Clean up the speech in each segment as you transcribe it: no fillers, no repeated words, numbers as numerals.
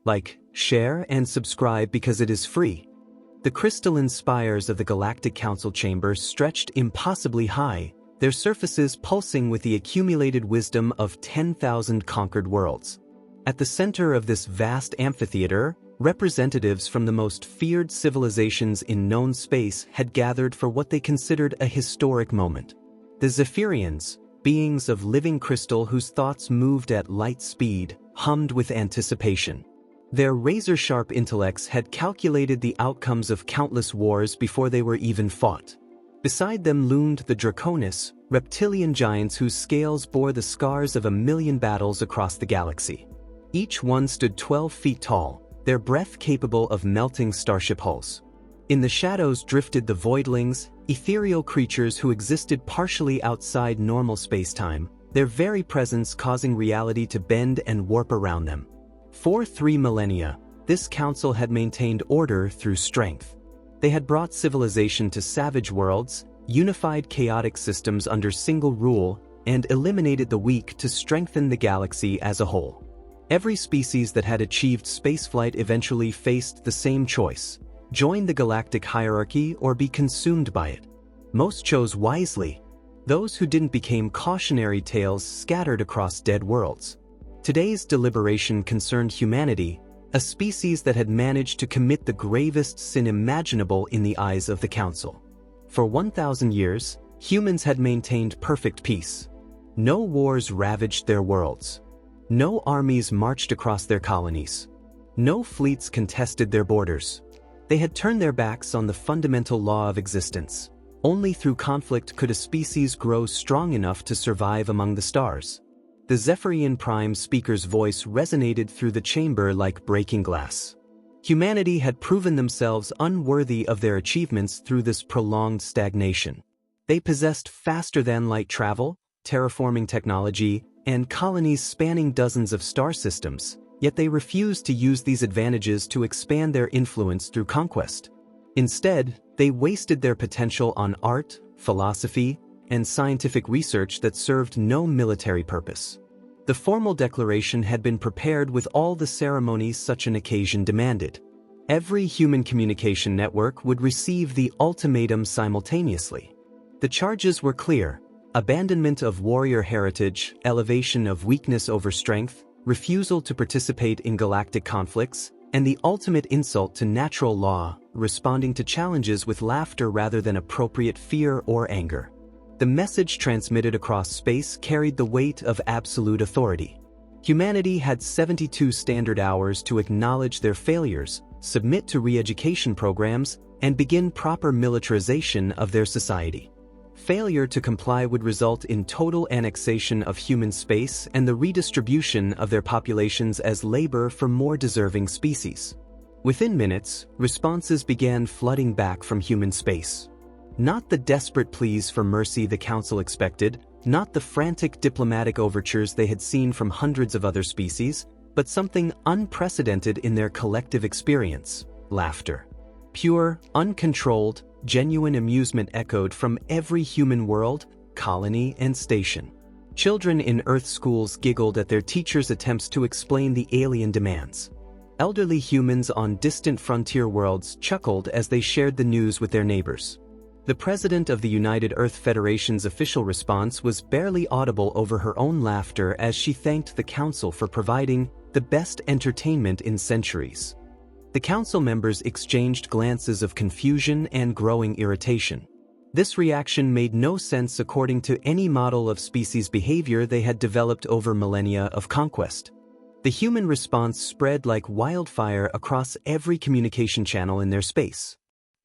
like share and subscribe because it is free. The crystalline spires of the Galactic Council chamber stretched impossibly high, their surfaces pulsing with the accumulated wisdom of 10,000 conquered worlds. At the center of this vast amphitheater, representatives from the most feared civilizations in known space had gathered for what they considered a historic moment. The Zephyrians, beings of living crystal whose thoughts moved at light speed, hummed with anticipation. Their razor-sharp intellects had calculated the outcomes of countless wars before they were even fought. Beside them loomed the Draconis, reptilian giants whose scales bore the scars of 1,000,000 battles across the galaxy. Each one stood 12 feet tall, their breath capable of melting starship hulls. In the shadows drifted the voidlings, ethereal creatures who existed partially outside normal spacetime, their very presence causing reality to bend and warp around them. For 3 millennia, this council had maintained order through strength. They had brought civilization to savage worlds, unified chaotic systems under single rule, and eliminated the weak to strengthen the galaxy as a whole. Every species that had achieved spaceflight eventually faced the same choice: join the galactic hierarchy or be consumed by it. Most chose wisely. Those who didn't became cautionary tales scattered across dead worlds. Today's deliberation concerned humanity, a species that had managed to commit the gravest sin imaginable in the eyes of the Council. For 1,000 years, humans had maintained perfect peace. No wars ravaged their worlds. No armies marched across their colonies. No fleets contested their borders. They had turned their backs on the fundamental law of existence. Only through conflict could a species grow strong enough to survive among the stars. The Zephyrian Prime speaker's voice resonated through the chamber like breaking glass. Humanity had proven themselves unworthy of their achievements through this prolonged stagnation. They possessed faster-than-light travel, terraforming technology, and colonies spanning dozens of star systems, yet they refused to use these advantages to expand their influence through conquest. Instead, they wasted their potential on art, philosophy, and scientific research that served no military purpose. The formal declaration had been prepared with all the ceremonies such an occasion demanded. Every human communication network would receive the ultimatum simultaneously. The charges were clear: abandonment of warrior heritage, elevation of weakness over strength, refusal to participate in galactic conflicts, and the ultimate insult to natural law, responding to challenges with laughter rather than appropriate fear or anger. The message transmitted across space carried the weight of absolute authority. Humanity had 72 standard hours to acknowledge their failures, submit to re-education programs, and begin proper militarization of their society. Failure to comply would result in total annexation of human space and the redistribution of their populations as labor for more deserving species. Within minutes, responses began flooding back from human space. Not the desperate pleas for mercy the Council expected, not the frantic diplomatic overtures they had seen from hundreds of other species, but something unprecedented in their collective experience: laughter. Pure, uncontrolled, genuine amusement echoed from every human world, colony, and station. Children in Earth schools giggled at their teachers' attempts to explain the alien demands. Elderly humans on distant frontier worlds chuckled as they shared the news with their neighbors. The president of the United Earth Federation's official response was barely audible over her own laughter as she thanked the Council for providing the best entertainment in centuries. The Council members exchanged glances of confusion and growing irritation. This reaction made no sense according to any model of species behavior they had developed over millennia of conquest. The human response spread like wildfire across every communication channel in their space.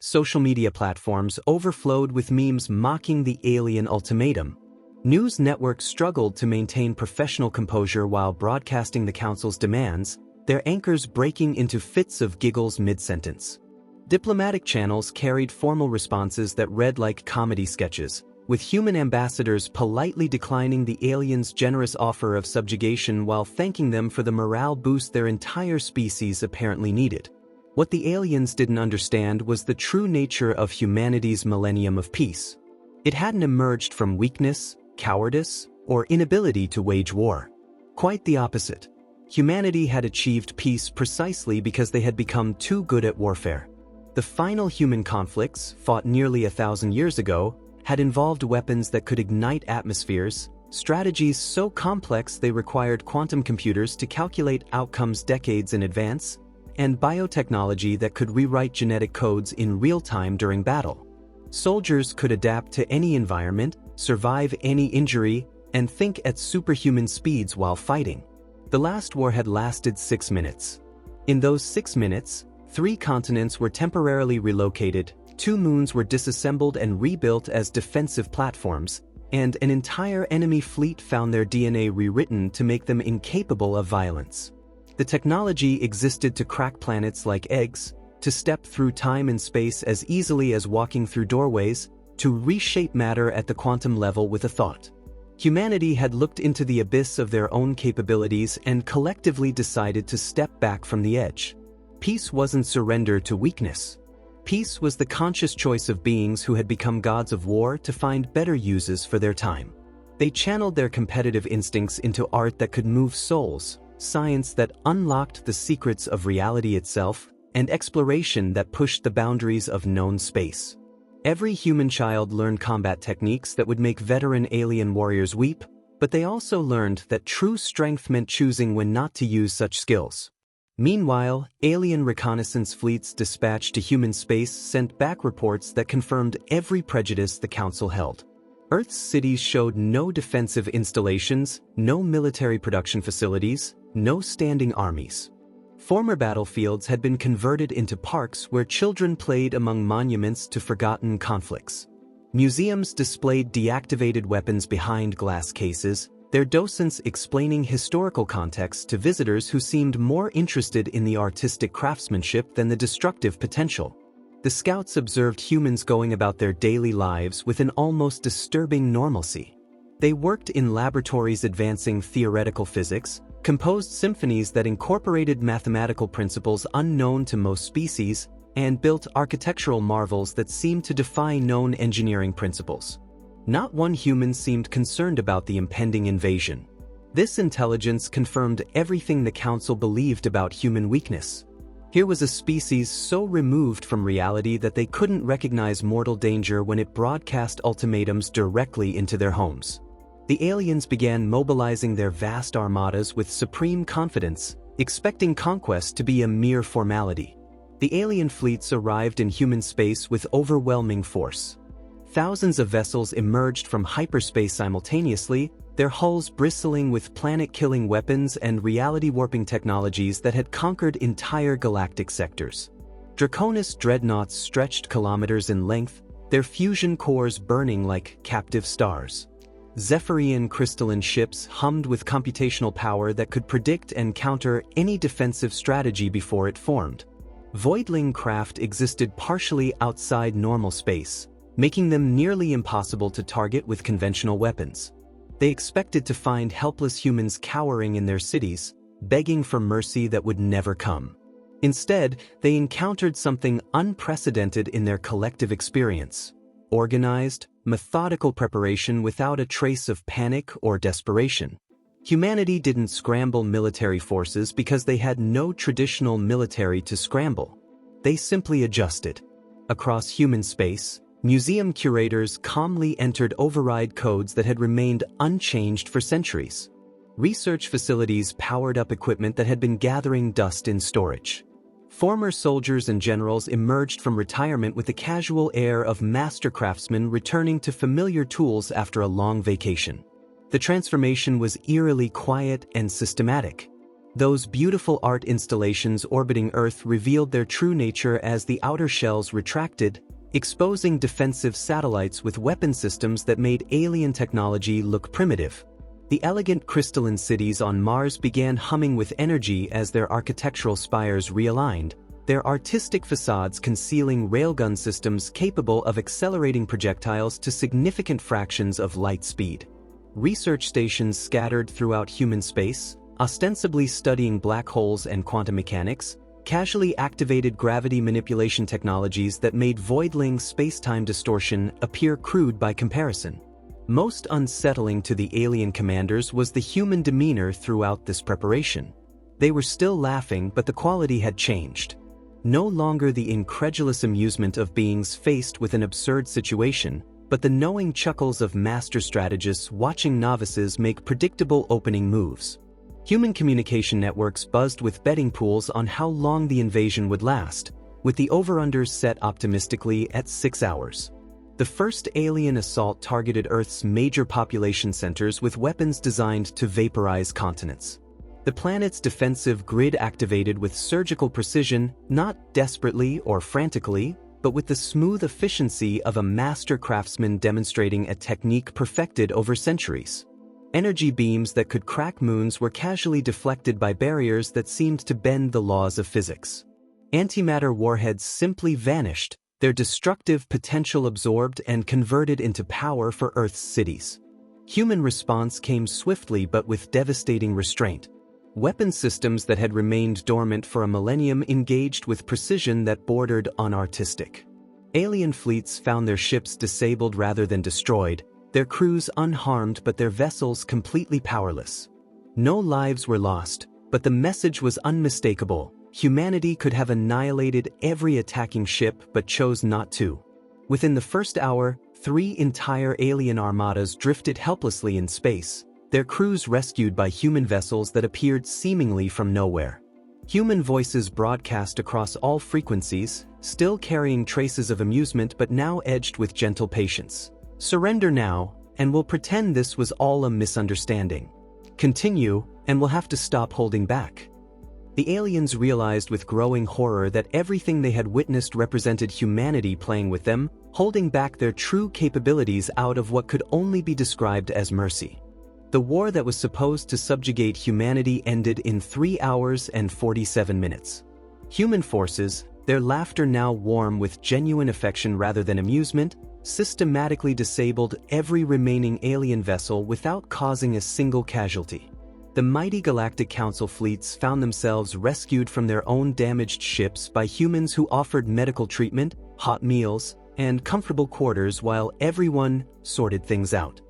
Social media platforms overflowed with memes mocking the alien ultimatum. News networks struggled to maintain professional composure while broadcasting the Council's demands, their anchors breaking into fits of giggles mid-sentence. Diplomatic channels carried formal responses that read like comedy sketches, with human ambassadors politely declining the aliens' generous offer of subjugation while thanking them for the morale boost their entire species apparently needed. What the aliens didn't understand was the true nature of humanity's millennium of peace. It hadn't emerged from weakness, cowardice, or inability to wage war. Quite the opposite. Humanity had achieved peace precisely because they had become too good at warfare. The final human conflicts, fought nearly 1,000 years ago, had involved weapons that could ignite atmospheres, strategies so complex they required quantum computers to calculate outcomes decades in advance, and biotechnology that could rewrite genetic codes in real time during battle. Soldiers could adapt to any environment, survive any injury, and think at superhuman speeds while fighting. The last war had lasted 6 minutes. In those 6 minutes, 3 continents were temporarily relocated, 2 moons were disassembled and rebuilt as defensive platforms, and an entire enemy fleet found their DNA rewritten to make them incapable of violence. The technology existed to crack planets like eggs, to step through time and space as easily as walking through doorways, to reshape matter at the quantum level with a thought. Humanity had looked into the abyss of their own capabilities and collectively decided to step back from the edge. Peace wasn't surrender to weakness. Peace was the conscious choice of beings who had become gods of war to find better uses for their time. They channeled their competitive instincts into art that could move souls, science that unlocked the secrets of reality itself, and exploration that pushed the boundaries of known space. Every human child learned combat techniques that would make veteran alien warriors weep, but they also learned that true strength meant choosing when not to use such skills. Meanwhile, alien reconnaissance fleets dispatched to human space sent back reports that confirmed every prejudice the Council held. Earth's cities showed no defensive installations, no military production facilities, no standing armies. Former battlefields had been converted into parks where children played among monuments to forgotten conflicts. Museums displayed deactivated weapons behind glass cases, their docents explaining historical context to visitors who seemed more interested in the artistic craftsmanship than the destructive potential. The scouts observed humans going about their daily lives with an almost disturbing normalcy. They worked in laboratories advancing theoretical physics, composed symphonies that incorporated mathematical principles unknown to most species, and built architectural marvels that seemed to defy known engineering principles. Not one human seemed concerned about the impending invasion. This intelligence confirmed everything the Council believed about human weakness. Here was a species so removed from reality that they couldn't recognize mortal danger when it broadcast ultimatums directly into their homes. The aliens began mobilizing their vast armadas with supreme confidence, expecting conquest to be a mere formality. The alien fleets arrived in human space with overwhelming force. Thousands of vessels emerged from hyperspace simultaneously, their hulls bristling with planet-killing weapons and reality-warping technologies that had conquered entire galactic sectors. Draconis dreadnoughts stretched kilometers in length, their fusion cores burning like captive stars. Zephyrian crystalline ships hummed with computational power that could predict and counter any defensive strategy before it formed. Voidling craft existed partially outside normal space, making them nearly impossible to target with conventional weapons. They expected to find helpless humans cowering in their cities, begging for mercy that would never come. Instead, they encountered something unprecedented in their collective experience: organized, methodical preparation without a trace of panic or desperation. Humanity didn't scramble military forces because they had no traditional military to scramble. They simply adjusted. Across human space, museum curators calmly entered override codes that had remained unchanged for centuries. Research facilities powered up equipment that had been gathering dust in storage. Former soldiers and generals emerged from retirement with the casual air of master craftsmen returning to familiar tools after a long vacation. The transformation was eerily quiet and systematic. Those beautiful art installations orbiting Earth revealed their true nature as the outer shells retracted, exposing defensive satellites with weapon systems that made alien technology look primitive. The elegant crystalline cities on Mars began humming with energy as their architectural spires realigned, their artistic facades concealing railgun systems capable of accelerating projectiles to significant fractions of light speed. Research stations scattered throughout human space, ostensibly studying black holes and quantum mechanics, casually activated gravity manipulation technologies that made voidling space-time distortion appear crude by comparison. Most unsettling to the alien commanders was the human demeanor throughout this preparation. They were still laughing, but the quality had changed. No longer the incredulous amusement of beings faced with an absurd situation, but the knowing chuckles of master strategists watching novices make predictable opening moves. Human communication networks buzzed with betting pools on how long the invasion would last, with the over-unders set optimistically at 6 hours. The first alien assault targeted Earth's major population centers with weapons designed to vaporize continents. The planet's defensive grid activated with surgical precision, not desperately or frantically, but with the smooth efficiency of a master craftsman demonstrating a technique perfected over centuries. Energy beams that could crack moons were casually deflected by barriers that seemed to bend the laws of physics. Antimatter warheads simply vanished, their destructive potential absorbed and converted into power for Earth's cities. Human response came swiftly but with devastating restraint. Weapon systems that had remained dormant for a millennium engaged with precision that bordered on artistic. Alien fleets found their ships disabled rather than destroyed, their crews unharmed but their vessels completely powerless. No lives were lost, but the message was unmistakable. Humanity could have annihilated every attacking ship but chose not to. Within the first hour, 3 entire alien armadas drifted helplessly in space, their crews rescued by human vessels that appeared seemingly from nowhere. Human voices broadcast across all frequencies, still carrying traces of amusement but now edged with gentle patience. Surrender now, and we'll pretend this was all a misunderstanding. Continue, and we'll have to stop holding back. The aliens realized with growing horror that everything they had witnessed represented humanity playing with them, holding back their true capabilities out of what could only be described as mercy. The war that was supposed to subjugate humanity ended in 3 hours and 47 minutes. Human forces, their laughter now warm with genuine affection rather than amusement, systematically disabled every remaining alien vessel without causing a single casualty. The mighty Galactic Council fleets found themselves rescued from their own damaged ships by humans who offered medical treatment, hot meals, and comfortable quarters while everyone sorted things out.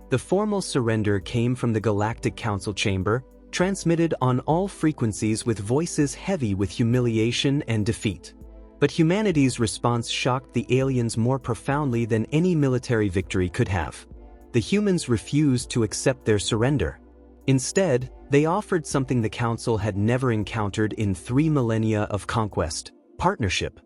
The formal surrender came from the Galactic Council chamber, transmitted on all frequencies with voices heavy with humiliation and defeat. But humanity's response shocked the aliens more profoundly than any military victory could have. The humans refused to accept their surrender. Instead, they offered something the Council had never encountered in 3 millennia of conquest: partnership.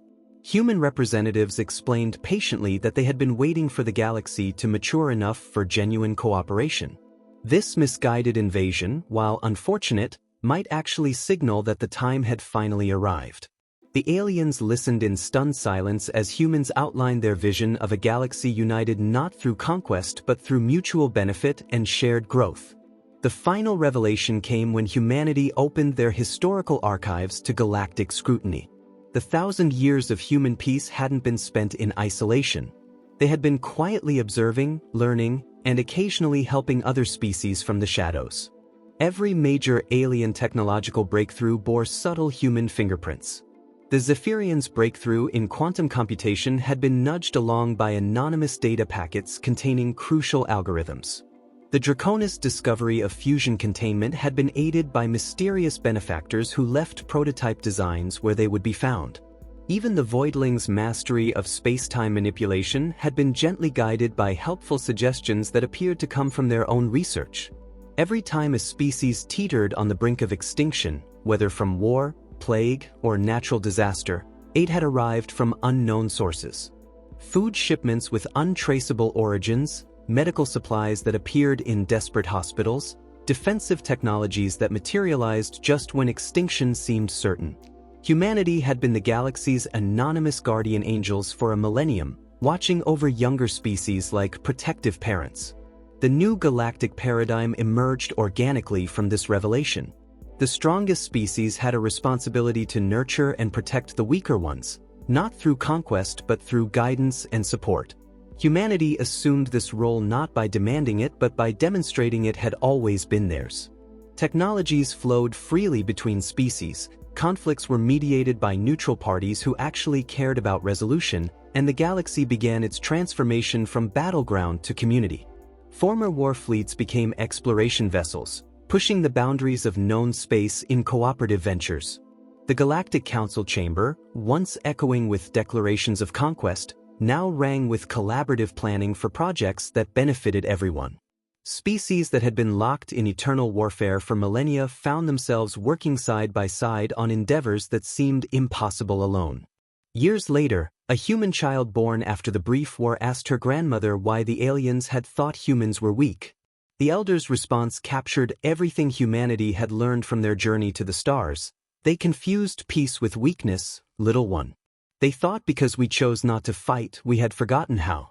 Human representatives explained patiently that they had been waiting for the galaxy to mature enough for genuine cooperation. This misguided invasion, while unfortunate, might actually signal that the time had finally arrived. The aliens listened in stunned silence as humans outlined their vision of a galaxy united not through conquest but through mutual benefit and shared growth. The final revelation came when humanity opened their historical archives to galactic scrutiny. The 1,000 years of human peace hadn't been spent in isolation. They had been quietly observing, learning, and occasionally helping other species from the shadows. Every major alien technological breakthrough bore subtle human fingerprints. The Zephyrians' breakthrough in quantum computation had been nudged along by anonymous data packets containing crucial algorithms. The Draconis' discovery of fusion containment had been aided by mysterious benefactors who left prototype designs where they would be found. Even the Voidlings' mastery of space-time manipulation had been gently guided by helpful suggestions that appeared to come from their own research. Every time a species teetered on the brink of extinction, whether from war, plague, or natural disaster, aid had arrived from unknown sources. Food shipments with untraceable origins, medical supplies that appeared in desperate hospitals, defensive technologies that materialized just when extinction seemed certain. Humanity had been the galaxy's anonymous guardian angels for a millennium, watching over younger species like protective parents. The new galactic paradigm emerged organically from this revelation. The strongest species had a responsibility to nurture and protect the weaker ones, not through conquest but through guidance and support. Humanity assumed this role not by demanding it but by demonstrating it had always been theirs. Technologies flowed freely between species, conflicts were mediated by neutral parties who actually cared about resolution, and the galaxy began its transformation from battleground to community. Former war fleets became exploration vessels, pushing the boundaries of known space in cooperative ventures. The Galactic Council Chamber, once echoing with declarations of conquest, now rang with collaborative planning for projects that benefited everyone. Species that had been locked in eternal warfare for millennia found themselves working side by side on endeavors that seemed impossible alone. Years later, a human child born after the brief war asked her grandmother why the aliens had thought humans were weak. The elder's response captured everything humanity had learned from their journey to the stars. They confused peace with weakness, little one. They thought because we chose not to fight, we had forgotten how.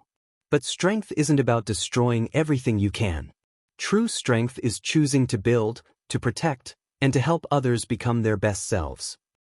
But strength isn't about destroying everything you can. True strength is choosing to build, to protect, and to help others become their best selves.